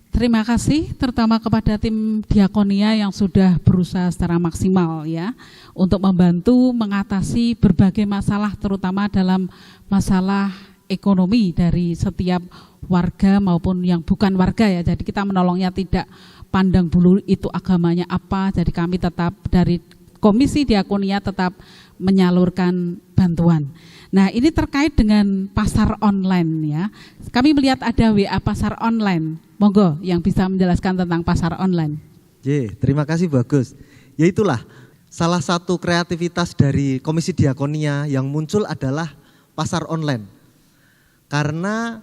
Speaker 1: Terima kasih terutama kepada tim Diakonia yang sudah berusaha secara maksimal ya untuk membantu mengatasi berbagai masalah, terutama dalam masalah ekonomi dari setiap warga maupun yang bukan warga ya. Jadi kita menolongnya tidak pandang bulu itu agamanya apa. Jadi kami tetap dari Komisi Diakonia tetap menyalurkan bantuan. Nah, ini terkait dengan pasar online ya. Kami melihat ada WA pasar online. Monggo yang bisa menjelaskan tentang pasar online.
Speaker 7: Terima kasih, bagus. Ya itulah salah satu kreativitas dari Komisi Diakonia yang muncul adalah pasar online. Karena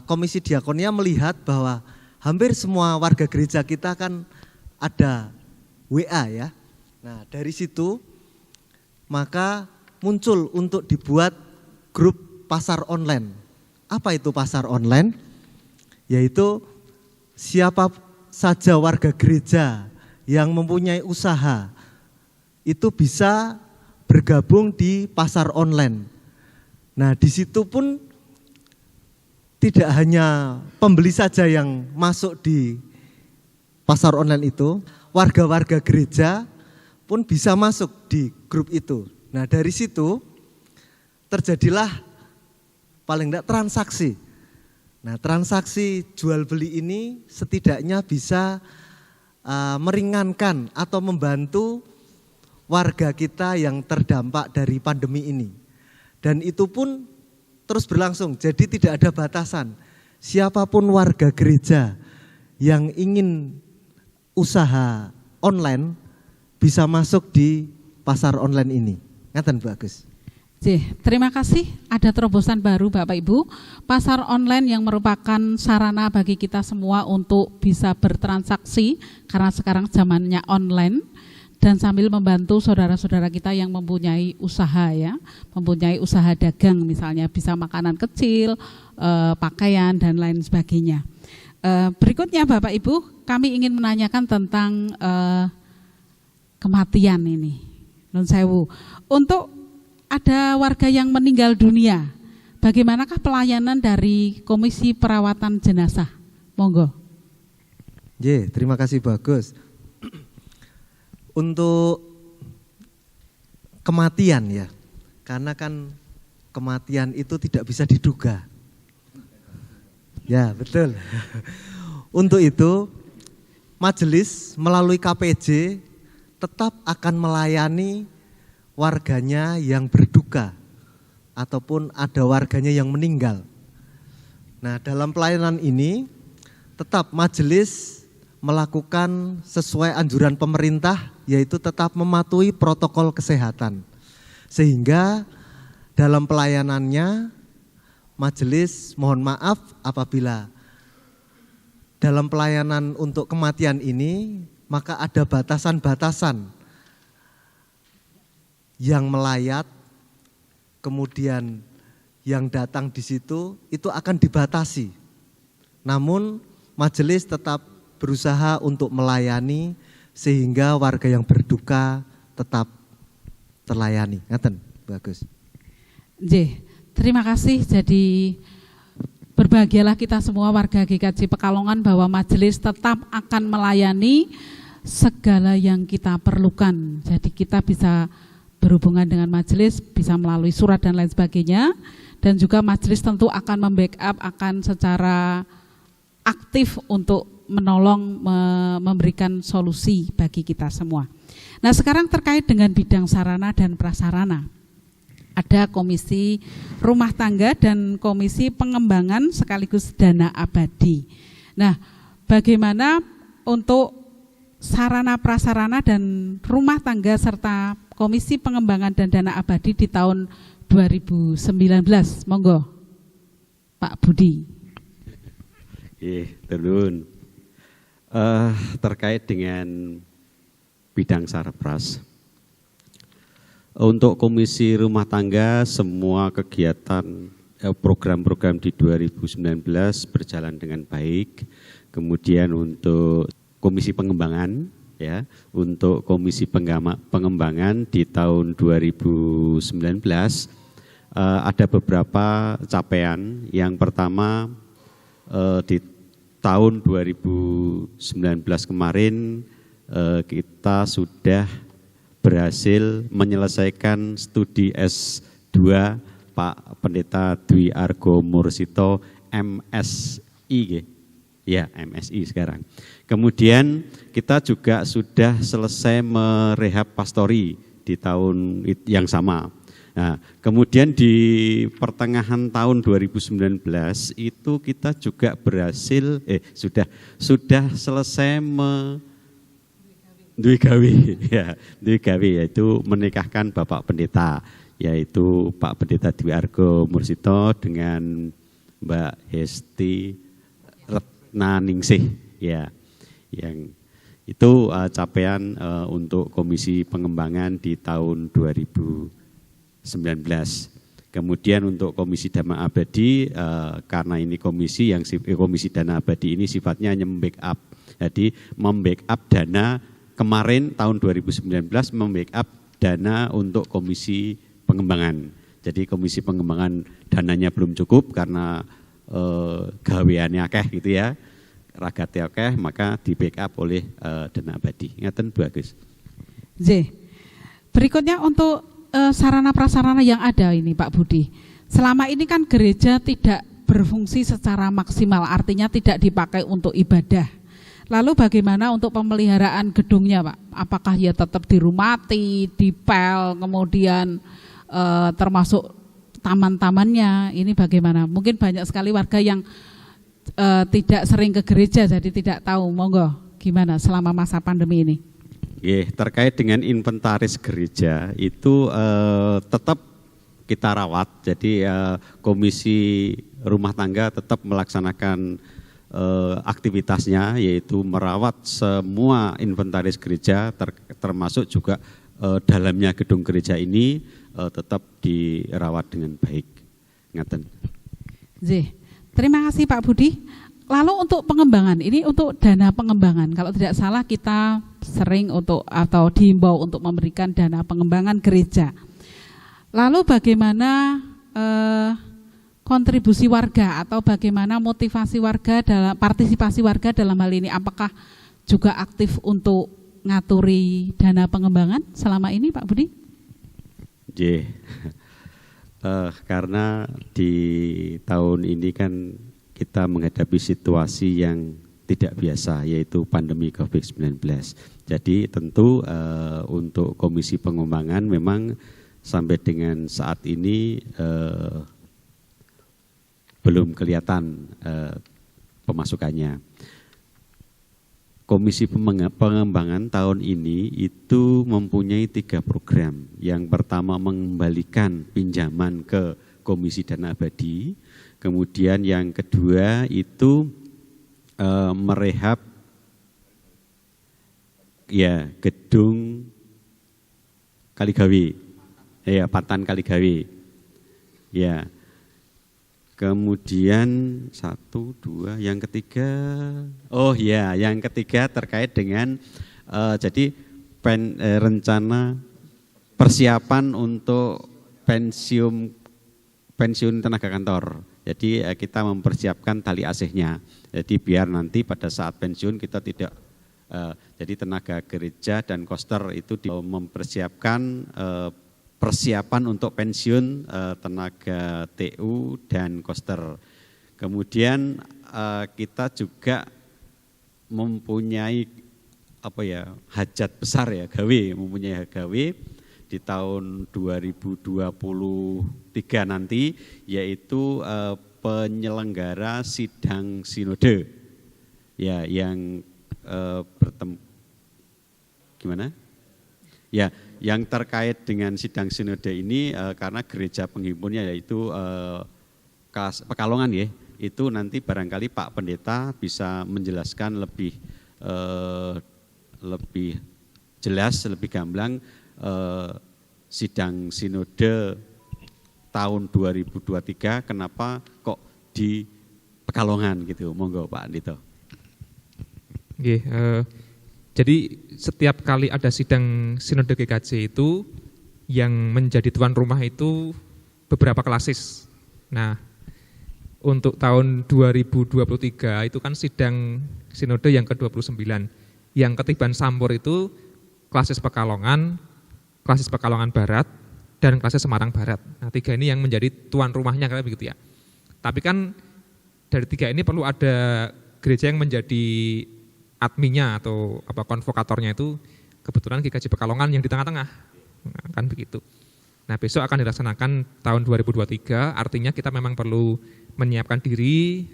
Speaker 7: Komisi Diakonia melihat bahwa hampir semua warga gereja kita kan ada WA ya. Nah, dari situ maka muncul untuk dibuat grup pasar online. Apa itu pasar online? Yaitu siapa saja warga gereja yang mempunyai usaha itu bisa bergabung di pasar online. Nah, di situ pun tidak hanya pembeli saja yang masuk di pasar online itu, warga-warga gereja pun bisa masuk di grup itu. Nah, dari situ terjadilah paling tidak transaksi. Nah, transaksi jual beli ini setidaknya bisa meringankan atau membantu warga kita yang terdampak dari pandemi ini. Dan itu pun terus berlangsung, jadi tidak ada batasan. Siapapun warga gereja yang ingin usaha online bisa masuk di pasar online ini. Ngaten Bu Agus.
Speaker 1: Terima kasih. Ada terobosan baru Bapak Ibu. Pasar online yang merupakan sarana bagi kita semua untuk bisa bertransaksi karena sekarang zamannya online. Dan sambil membantu saudara-saudara kita yang mempunyai usaha ya, mempunyai usaha dagang misalnya, bisa makanan kecil, pakaian dan lain sebagainya. Berikutnya Bapak Ibu, kami ingin menanyakan tentang kematian ini. Nun sewu. Untuk ada warga yang meninggal dunia, bagaimanakah pelayanan dari Komisi Perawatan Jenazah? Monggo.
Speaker 7: Terima kasih bagus. Untuk kematian ya, karena kan kematian itu tidak bisa diduga. Ya betul. Untuk itu majelis melalui KPJ tetap akan melayani warganya yang berduka ataupun ada warganya yang meninggal. Nah, dalam pelayanan ini tetap majelis melakukan sesuai anjuran pemerintah, yaitu tetap mematuhi protokol kesehatan. Sehingga dalam pelayanannya majelis mohon maaf apabila dalam pelayanan untuk kematian ini maka ada batasan-batasan yang melayat, kemudian yang datang di situ itu akan dibatasi. Namun majelis tetap berusaha untuk melayani sehingga warga yang berduka tetap terlayani. Ngaten, bagus.
Speaker 1: Terima kasih. Jadi berbahagialah kita semua warga GKJ Pekalongan bahwa majelis tetap akan melayani segala yang kita perlukan. Jadi kita bisa berhubungan dengan majelis, bisa melalui surat dan lain sebagainya. Dan juga majelis tentu akan membackup, akan secara aktif untuk menolong, memberikan solusi bagi kita semua. Nah, sekarang terkait dengan bidang sarana dan prasarana. Ada Komisi Rumah Tangga dan Komisi Pengembangan sekaligus Dana Abadi. Nah, bagaimana untuk sarana prasarana dan rumah tangga serta Komisi Pengembangan dan Dana Abadi di tahun 2019? Monggo, Pak Budi.
Speaker 4: Turun. Terkait dengan bidang sarpras, untuk Komisi Rumah Tangga semua kegiatan program-program di 2019 berjalan dengan baik. Kemudian untuk Komisi Pengembangan ya, untuk Komisi Pengembangan di tahun 2019 ada beberapa capaian. Yang pertama di tahun 2019 kemarin kita sudah berhasil menyelesaikan studi S2 Pak Pendeta Dwi Argo Mursito MSI, ya MSI sekarang. Kemudian kita juga sudah selesai merehab pastori di tahun yang sama. Nah, kemudian di pertengahan tahun 2019 itu kita juga berhasil sudah selesai duwe gawe yaitu menikahkan Bapak Pendeta, yaitu Pak Pendeta Dwi Argo Mursito dengan Mbak Hesti Retnaningsih, ya, yang itu capaian untuk Komisi Pengembangan di tahun 2019. Kemudian untuk Komisi Dana Abadi, karena ini komisi Dana Abadi ini sifatnya hanya membackup, jadi membackup dana. Kemarin tahun 2019 membackup dana untuk Komisi Pengembangan. Jadi Komisi Pengembangan dananya belum cukup karena gaweane akeh gitu ya, ragate akeh, maka di backup oleh dana abadi. Ngaten Bu Agus.
Speaker 1: Berikutnya untuk sarana prasarana yang ada ini Pak Budi. Selama ini kan gereja tidak berfungsi secara maksimal, artinya tidak dipakai untuk ibadah. Lalu bagaimana untuk pemeliharaan gedungnya Pak? Apakah ya tetap dirumati, dipel, kemudian termasuk taman-tamannya, ini bagaimana? Mungkin banyak sekali warga yang tidak sering ke gereja jadi tidak tahu, monggo gimana selama masa pandemi ini?
Speaker 4: Terkait dengan inventaris gereja itu tetap kita rawat, jadi Komisi Rumah Tangga tetap melaksanakan aktivitasnya, yaitu merawat semua inventaris gereja, termasuk juga dalamnya gedung gereja ini tetap dirawat dengan baik. Ngaten.
Speaker 1: Terima kasih Pak Budi. Lalu untuk pengembangan, ini untuk dana pengembangan, kalau tidak salah kita sering atau dihimbau untuk memberikan dana pengembangan gereja. Lalu bagaimana kontribusi warga atau bagaimana motivasi warga dalam partisipasi warga dalam hal ini, apakah juga aktif untuk ngaturi dana pengembangan selama ini Pak Budi?
Speaker 4: Karena di tahun ini kan kita menghadapi situasi yang tidak biasa, yaitu pandemi COVID-19. Jadi tentu untuk Komisi Pengembangan memang sampai dengan saat ini belum kelihatan pemasukannya. Komisi Pengembangan tahun ini itu mempunyai 3 program. Yang pertama mengembalikan pinjaman ke Komisi Dana Abadi. Kemudian yang kedua itu merehab gedung Kaligawe, Patan Kaligawe. Ya. Kemudian 1, 2, yang ketiga, yang ketiga terkait dengan jadi rencana persiapan untuk pensiun tenaga kantor. Jadi kita mempersiapkan tali asihnya. Jadi biar nanti pada saat pensiun kita tidak, jadi tenaga gereja dan koster itu mempersiapkan persiapan untuk pensiun tenaga TU dan koster. Kemudian kita juga mempunyai hajat besar mempunyai gawe di tahun 2023 nanti, yaitu penyelenggara sidang sinode yang yang terkait dengan sidang sinode ini karena gereja penghimpunnya yaitu Pekalongan itu nanti barangkali Pak Pendeta bisa menjelaskan lebih jelas, lebih gamblang sidang sinode tahun 2023 kenapa kok di Pekalongan gitu. Monggo Pak Andito.
Speaker 2: Jadi setiap kali ada sidang sinode GKJ itu yang menjadi tuan rumah itu beberapa klasis. Nah, untuk tahun 2023 itu kan sidang sinode yang ke-29. Yang ketiban Sampur itu klasis Pekalongan Barat, dan klasis Semarang Barat. Nah, 3 ini yang menjadi tuan rumahnya kayak begitu ya. Tapi kan dari 3 ini perlu ada gereja yang menjadi adminnya atau konvokatornya itu kebetulan GKJ Pekalongan yang di tengah-tengah. Nah, kan begitu. Nah, besok akan dilaksanakan tahun 2023, artinya kita memang perlu menyiapkan diri,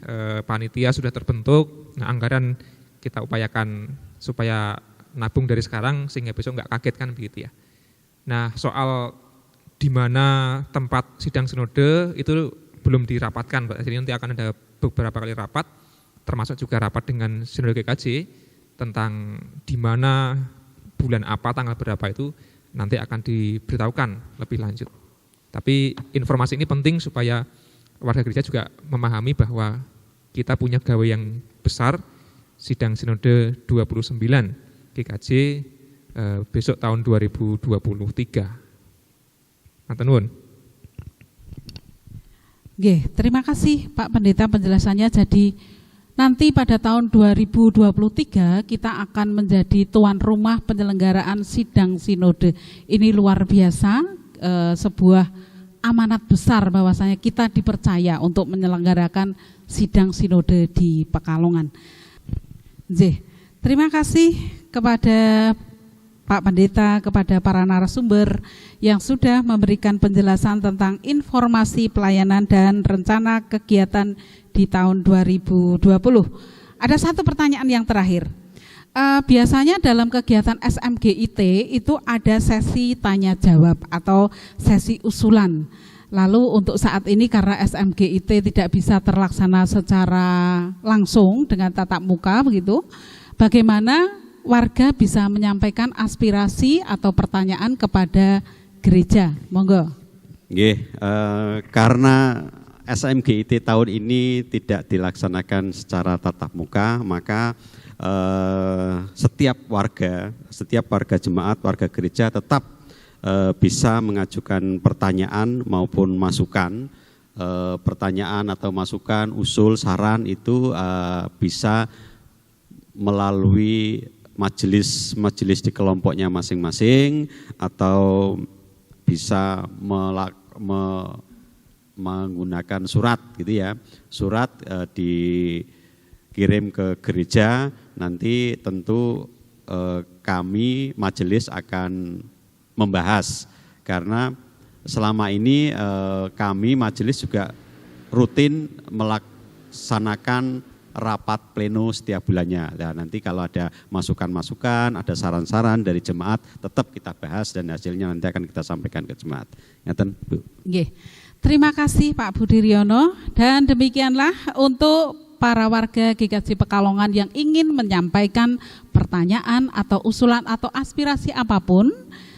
Speaker 2: panitia sudah terbentuk, nah anggaran kita upayakan supaya nabung dari sekarang sehingga besok nggak kaget kan begitu ya. Nah, soal di mana tempat sidang sinode itu belum dirapatkan, Pak. Jadi nanti akan ada beberapa kali rapat, termasuk juga rapat dengan sinode GKJ tentang di mana bulan apa, tanggal berapa itu nanti akan diberitahukan lebih lanjut. Tapi informasi ini penting supaya warga gereja juga memahami bahwa kita punya gawe yang besar, sidang sinode 29 GKJ besok tahun 2023. Matur nuwun.
Speaker 1: Nggih, terima kasih Pak Pendeta penjelasannya. Jadi nanti pada tahun 2023 kita akan menjadi tuan rumah penyelenggaraan sidang sinode. Ini luar biasa, sebuah amanat besar bahwasanya kita dipercaya untuk menyelenggarakan sidang sinode di Pekalongan. Terima kasih kepada Pak Pendeta, kepada para narasumber yang sudah memberikan penjelasan tentang informasi pelayanan dan rencana kegiatan di tahun 2020. Ada satu pertanyaan yang terakhir. Biasanya dalam kegiatan SMGIT itu ada sesi tanya jawab atau sesi usulan. Lalu untuk saat ini karena SMGIT tidak bisa terlaksana secara langsung dengan tatap muka begitu, bagaimana warga bisa menyampaikan aspirasi atau pertanyaan kepada gereja? Monggo.
Speaker 4: Nggih, karena SMGIT tahun ini tidak dilaksanakan secara tatap muka, maka setiap warga jemaat, warga gereja tetap bisa mengajukan pertanyaan maupun masukan. Pertanyaan atau masukan, usul, saran itu bisa melalui majelis di kelompoknya masing-masing atau bisa menggunakan surat gitu ya. Surat dikirim ke gereja, nanti tentu kami majelis akan membahas, karena selama ini kami majelis juga rutin melaksanakan rapat pleno setiap bulannya. Nah, nanti kalau ada masukan-masukan, ada saran-saran dari jemaat, tetap kita bahas dan hasilnya nanti akan kita sampaikan ke jemaat. Ngaten, Bu.
Speaker 1: Nggih. Terima kasih Pak Budiryono, dan demikianlah untuk para warga GKJ Pekalongan yang ingin menyampaikan pertanyaan atau usulan atau aspirasi apapun,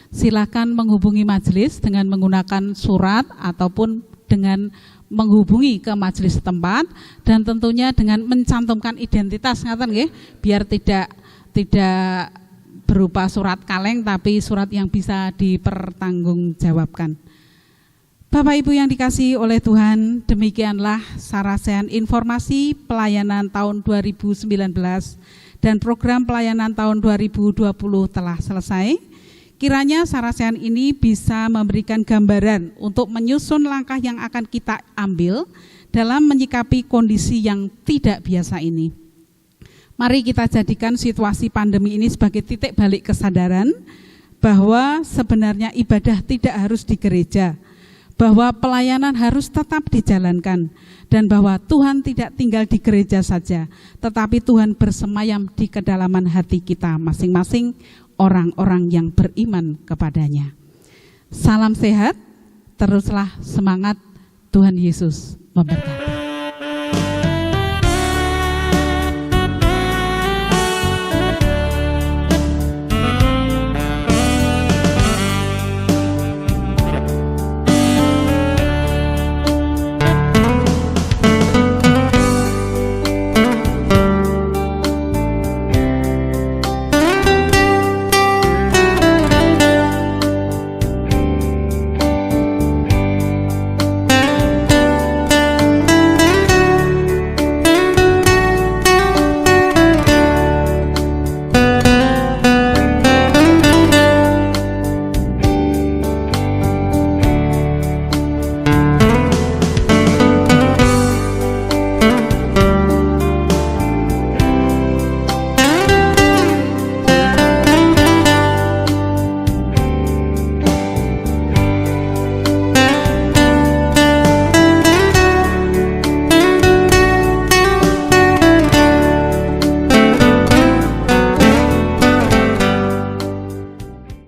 Speaker 1: silakan menghubungi majelis dengan menggunakan surat ataupun dengan menghubungi ke majelis setempat, dan tentunya dengan mencantumkan identitas, ngaten nggih, biar tidak berupa surat kaleng tapi surat yang bisa dipertanggungjawabkan. Bapak Ibu yang dikasihi oleh Tuhan, demikianlah sarasehan informasi pelayanan tahun 2019 dan program pelayanan tahun 2020 telah selesai. Kiranya sarasehan ini bisa memberikan gambaran untuk menyusun langkah yang akan kita ambil dalam menyikapi kondisi yang tidak biasa ini. Mari kita jadikan situasi pandemi ini sebagai titik balik kesadaran bahwa sebenarnya ibadah tidak harus di gereja, bahwa pelayanan harus tetap dijalankan, dan bahwa Tuhan tidak tinggal di gereja saja, tetapi Tuhan bersemayam di kedalaman hati kita masing-masing, orang-orang yang beriman kepadanya. Salam sehat, teruslah semangat, Tuhan Yesus memberkati.